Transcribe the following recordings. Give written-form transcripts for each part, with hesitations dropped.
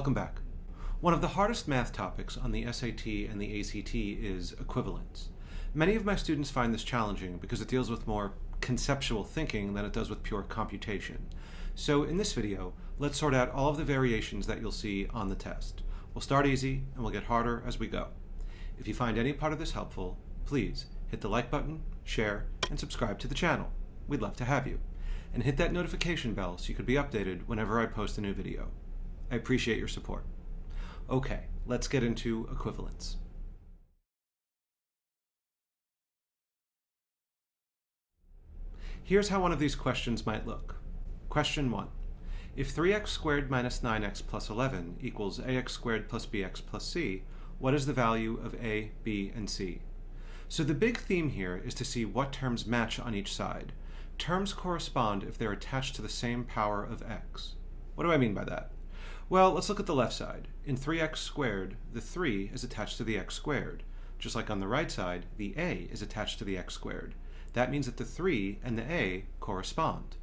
Welcome back. One of the hardest math topics on the SAT and the ACT is equivalence. Many of my students find this challenging because it deals with more conceptual thinking than it does with pure computation. So in this video, let's sort out all of the variations that you'll see on the test. We'll start easy and we'll get harder as we go. If you find any part of this helpful, please hit the like button, share, and subscribe to the channel. We'd love to have you. And hit that notification bell so you could be updated whenever I post a new video. I appreciate your support. Okay, let's get into equivalence. Here's how one of these questions might look. Question 1. If 3x squared minus 9x plus 11 equals ax squared plus bx plus c, what is the value of a, b, and c? So the big theme here is to see what terms match on each side. Terms correspond if they're attached to the same power of x. What do I mean by that? Well, let's look at the left side. In 3x squared, the 3 is attached to the x squared. Just like on the right side, the a is attached to the x squared. That means that the 3 and the a correspond.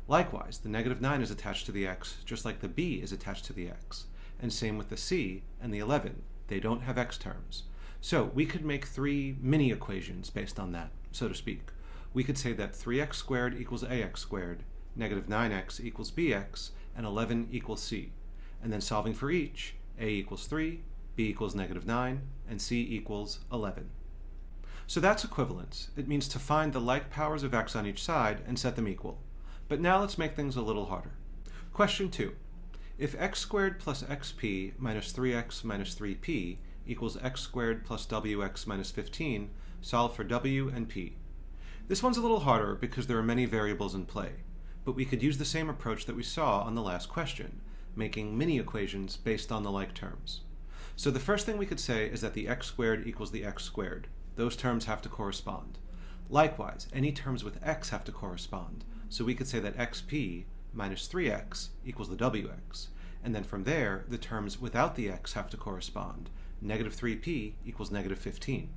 Likewise, the negative 9 is attached to the x, just like the b is attached to the x. And same with the c and the 11. They don't have x terms. So we could make 3 mini equations based on that, so to speak. We could say that 3x squared equals ax squared, negative 9x equals bx, and 11 equals c. And then solving for each, a equals 3, b equals negative 9, and c equals 11. So that's equivalence. It means to find the like powers of x on each side and set them equal. But now let's make things a little harder. Question 2. If x squared plus xp minus 3x minus 3p equals x squared plus wx minus 15, solve for w and p. This one's a little harder because there are many variables in play, but we could use the same approach that we saw on the last question, making mini equations based on the like terms. So the first thing we could say is that the x squared equals the x squared. Those terms have to correspond. Likewise, any terms with x have to correspond. So we could say that xp minus 3x equals the wx. And then from there, the terms without the x have to correspond. Negative 3p equals negative 15.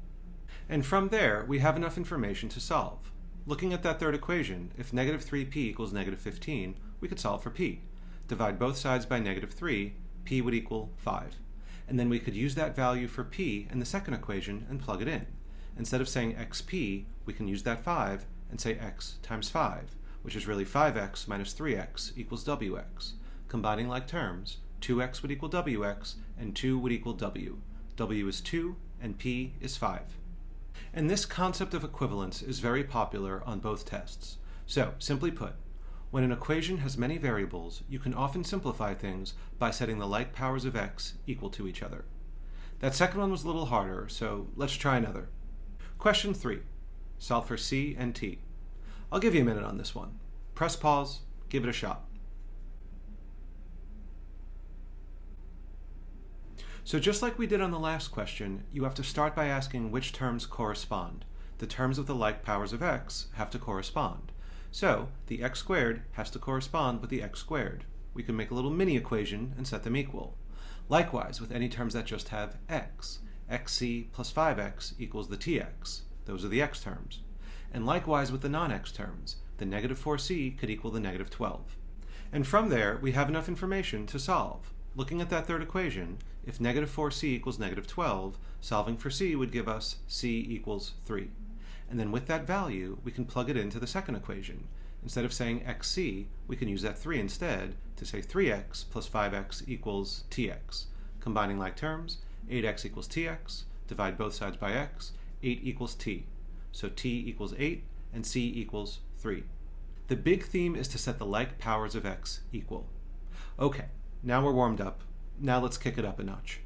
And from there, we have enough information to solve. Looking at that third equation, if negative 3p equals negative 15, we could solve for p. Divide both sides by negative 3, p would equal 5. And then we could use that value for p in the second equation and plug it in. Instead of saying xp, we can use that 5 and say x times 5, which is really 5x minus 3x equals wx. Combining like terms, 2x would equal wx, and 2 would equal w. W is 2, and p is 5. And this concept of equivalence is very popular on both tests. So, simply put, when an equation has many variables, you can often simplify things by setting the like powers of x equal to each other. That second one was a little harder, so let's try another. Question 3. Solve for c and t. I'll give you a minute on this one. Press pause, give it a shot. So just like we did on the last question, you have to start by asking which terms correspond. The terms of the like powers of x have to correspond. So the x squared has to correspond with the x squared. We can make a little mini equation and set them equal. Likewise, with any terms that just have x, xc plus 5x equals the tx. Those are the x terms. And likewise with the non-x terms, the negative 4c could equal the negative 12. And from there, we have enough information to solve. Looking at that third equation, if negative 4c equals negative 12, solving for c would give us c equals 3. And then with that value, we can plug it into the second equation. Instead of saying xc, we can use that 3 instead to say 3x plus 5x equals tx. Combining like terms, 8x equals tx, divide both sides by x, 8 equals t. So t equals 8 and c equals 3. The big theme is to set the like powers of x equal. Okay, now we're warmed up. Now let's kick it up a notch.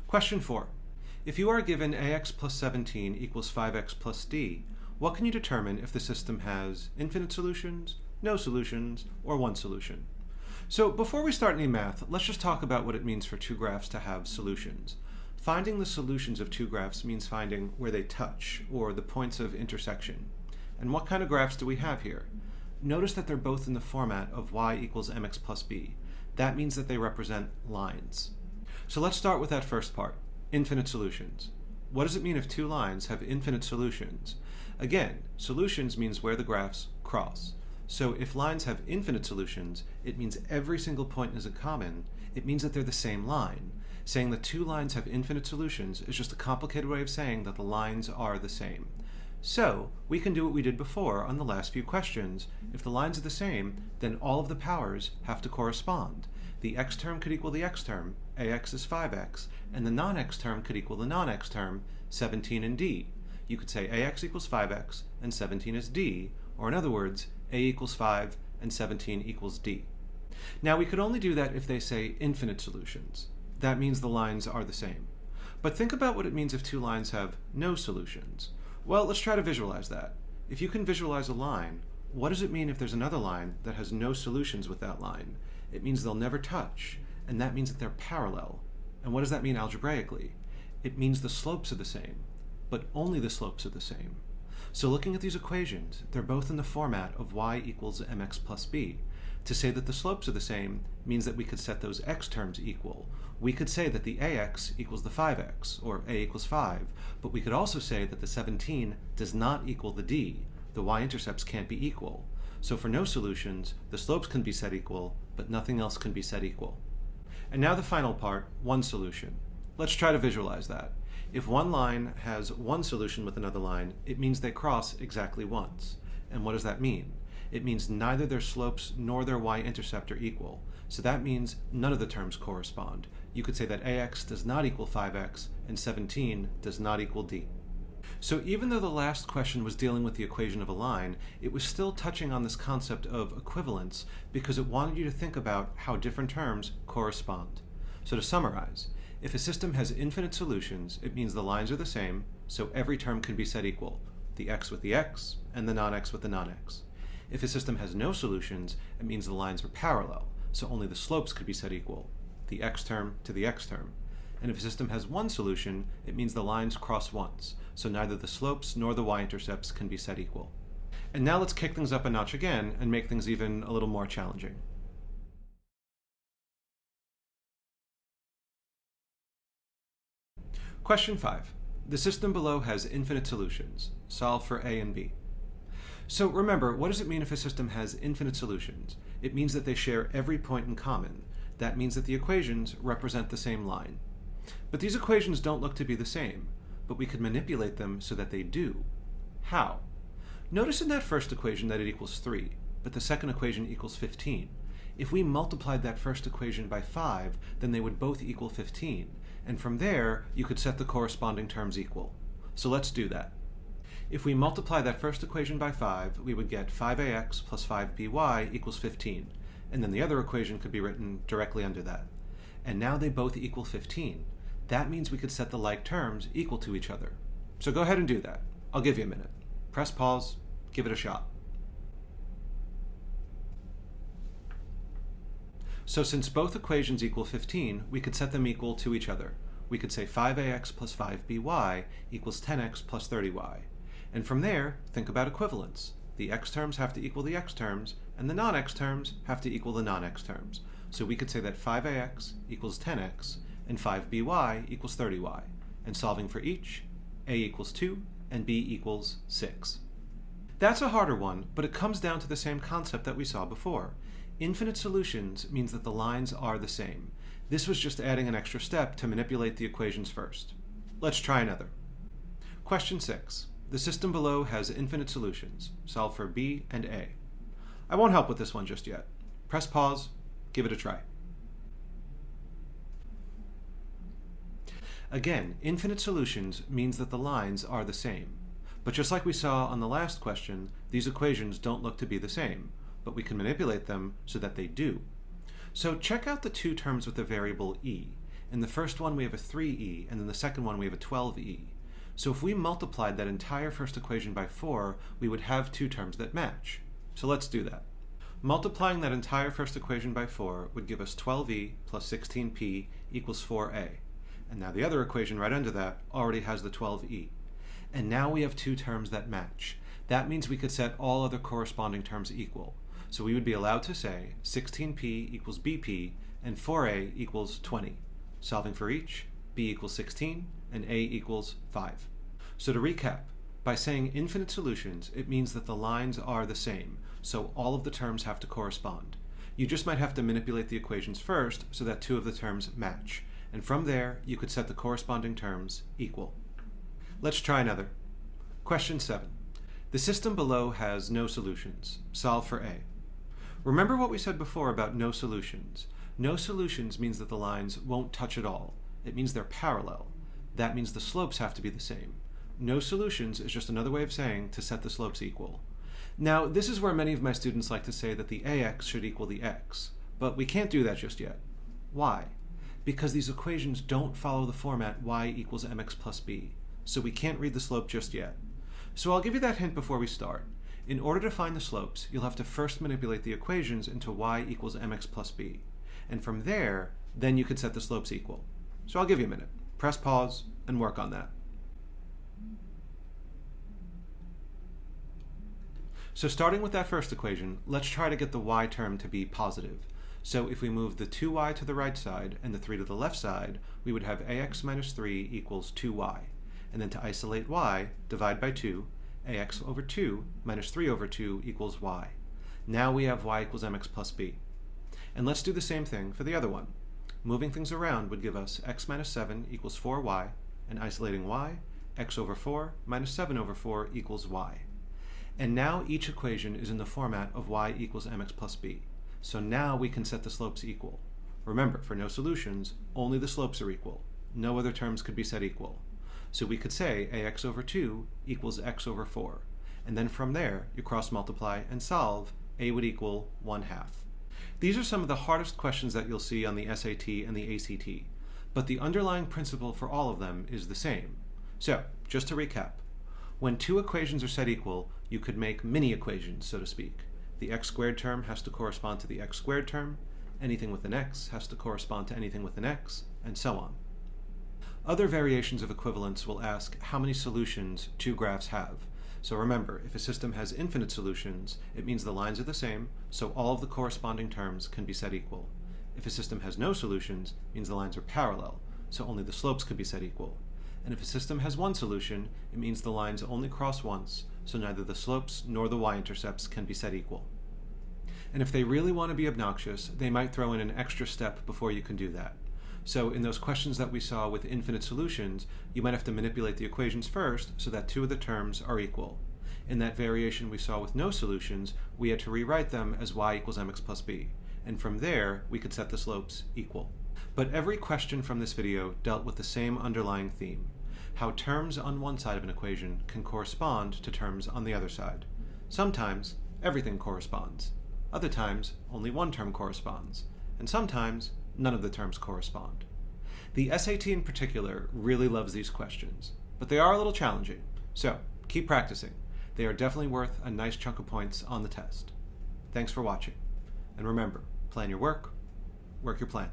Question 4. If you are given ax plus 17 equals 5x plus d, what can you determine if the system has infinite solutions, no solutions, or one solution? So before we start any math, let's just talk about what it means for two graphs to have solutions. Finding the solutions of two graphs means finding where they touch, or the points of intersection. And what kind of graphs do we have here? Notice that they're both in the format of y equals mx plus b. That means that they represent lines. So let's start with that first part, infinite solutions. What does it mean if two lines have infinite solutions? Again, solutions means where the graphs cross. So if lines have infinite solutions, it means every single point is a common. It means that they're the same line. Saying that two lines have infinite solutions is just a complicated way of saying that the lines are the same. So we can do what we did before on the last few questions. If the lines are the same, then all of the powers have to correspond. The x term could equal the x term, ax is 5x, and the non-x term could equal the non-x term, 17 and d. You could say ax equals 5x and 17 is d, or in other words, a equals 5 and 17 equals d. Now we could only do that if they say infinite solutions. That means the lines are the same. But think about what it means if two lines have no solutions. Well, let's try to visualize that. If you can visualize a line, what does it mean if there's another line that has no solutions with that line? It means they'll never touch, and that means that they're parallel. And what does that mean algebraically? It means the slopes are the same, but only the slopes are the same. So looking at these equations, they're both in the format of y equals mx plus b. To say that the slopes are the same means that we could set those x terms equal. We could say that the ax equals the 5x, or a equals 5, but we could also say that the 17 does not equal the d. The y-intercepts can't be equal. So for no solutions, the slopes can be set equal, but nothing else can be set equal. And now the final part, one solution. Let's try to visualize that. If one line has one solution with another line, it means they cross exactly once. And what does that mean? It means neither their slopes nor their y-intercept are equal. So that means none of the terms correspond. You could say that ax does not equal 5x and 17 does not equal d. So even though the last question was dealing with the equation of a line, it was still touching on this concept of equivalence because it wanted you to think about how different terms correspond. So to summarize, if a system has infinite solutions, it means the lines are the same, so every term can be set equal, the x with the x and the non-x with the non-x. If a system has no solutions, it means the lines are parallel, so only the slopes could be set equal, the x term to the x term. And if a system has one solution, it means the lines cross once, so neither the slopes nor the y-intercepts can be set equal. And now let's kick things up a notch again and make things even a little more challenging. Question 5. The system below has infinite solutions. Solve for a and b. So remember, what does it mean if a system has infinite solutions? It means that they share every point in common. That means that the equations represent the same line. But these equations don't look to be the same, but we could manipulate them so that they do. How? Notice in that first equation that it equals 3, but the second equation equals 15. If we multiplied that first equation by 5, then they would both equal 15, and from there you could set the corresponding terms equal. So let's do that. If we multiply that first equation by 5, we would get 5ax plus 5by equals 15, and then the other equation could be written directly under that. And now they both equal 15. That means we could set the like terms equal to each other. So go ahead and do that. I'll give you a minute. Press pause, give it a shot. So since both equations equal 15, we could set them equal to each other. We could say 5ax plus 5by equals 10x plus 30y. And from there, think about equivalence. The x terms have to equal the x terms, and the non-x terms have to equal the non-x terms. So we could say that 5ax equals 10x, and 5by equals 30y. And solving for each, a equals 2, and b equals 6. That's a harder one, but it comes down to the same concept that we saw before. Infinite solutions means that the lines are the same. This was just adding an extra step to manipulate the equations first. Let's try another. Question 6. The system below has infinite solutions. Solve for b and a. I won't help with this one just yet. Press pause, give it a try. Again, infinite solutions means that the lines are the same. But just like we saw on the last question, these equations don't look to be the same, but we can manipulate them so that they do. So check out the two terms with the variable e. In the first one we have a 3e, and in the second one we have a 12e. So if we multiplied that entire first equation by 4, we would have two terms that match. So let's do that. Multiplying that entire first equation by 4 would give us 12e plus 16p equals 4a. And now the other equation right under that already has the 12e. And now we have two terms that match. That means we could set all other corresponding terms equal. So we would be allowed to say 16p equals bp and 4a equals 20. Solving for each, b equals 16 and a equals 5. So to recap, by saying infinite solutions, it means that the lines are the same. so all of the terms have to correspond. You just might have to manipulate the equations first so that two of the terms match, and from there you could set the corresponding terms equal. Let's try another. Question 7. The system below has no solutions. Solve for A. Remember what we said before about no solutions. No solutions means that the lines won't touch at all. It means they're parallel. That means the slopes have to be the same. No solutions is just another way of saying to set the slopes equal. Now, this is where many of my students like to say that the ax should equal the x, but we can't do that just yet. Why? Because these equations don't follow the format y equals mx plus b, so we can't read the slope just yet. So I'll give you that hint before we start. In order to find the slopes, you'll have to first manipulate the equations into y equals mx plus b, and from there, then you could set the slopes equal. So I'll give you a minute. Press pause and work on that. So starting with that first equation, let's try to get the y term to be positive. So if we move the 2y to the right side and the 3 to the left side, we would have ax minus 3 equals 2y. And then to isolate y, divide by 2, ax over 2 minus 3 over 2 equals y. Now we have y equals mx plus b. And let's do the same thing for the other one. Moving things around would give us x minus 7 equals 4y, and isolating y, x over 4 minus 7 over 4 equals y. And now each equation is in the format of y equals mx plus b. So now we can set the slopes equal. Remember, for no solutions, only the slopes are equal. No other terms could be set equal. So we could say ax over 2 equals x over 4. And then from there, you cross multiply and solve, a would equal 1/2. These are some of the hardest questions that you'll see on the SAT and the ACT, but the underlying principle for all of them is the same. So, just to recap, when two equations are set equal, you could make mini equations, so to speak. The x squared term has to correspond to the x squared term, anything with an x has to correspond to anything with an x, and so on. Other variations of equivalence will ask how many solutions two graphs have. So remember, if a system has infinite solutions, it means the lines are the same, so all of the corresponding terms can be set equal. If a system has no solutions, it means the lines are parallel, so only the slopes can be set equal. And if a system has one solution, it means the lines only cross once, so neither the slopes nor the y-intercepts can be set equal. And if they really want to be obnoxious, they might throw in an extra step before you can do that. So in those questions that we saw with infinite solutions, you might have to manipulate the equations first so that two of the terms are equal. In that variation we saw with no solutions, we had to rewrite them as y equals mx plus b. And from there, we could set the slopes equal. But every question from this video dealt with the same underlying theme: how terms on one side of an equation can correspond to terms on the other side. Sometimes, everything corresponds. Other times, only one term corresponds. And sometimes, none of the terms correspond. The SAT in particular really loves these questions, but they are a little challenging, so keep practicing. They are definitely worth a nice chunk of points on the test. Thanks for watching, and remember, plan your work, work your plan.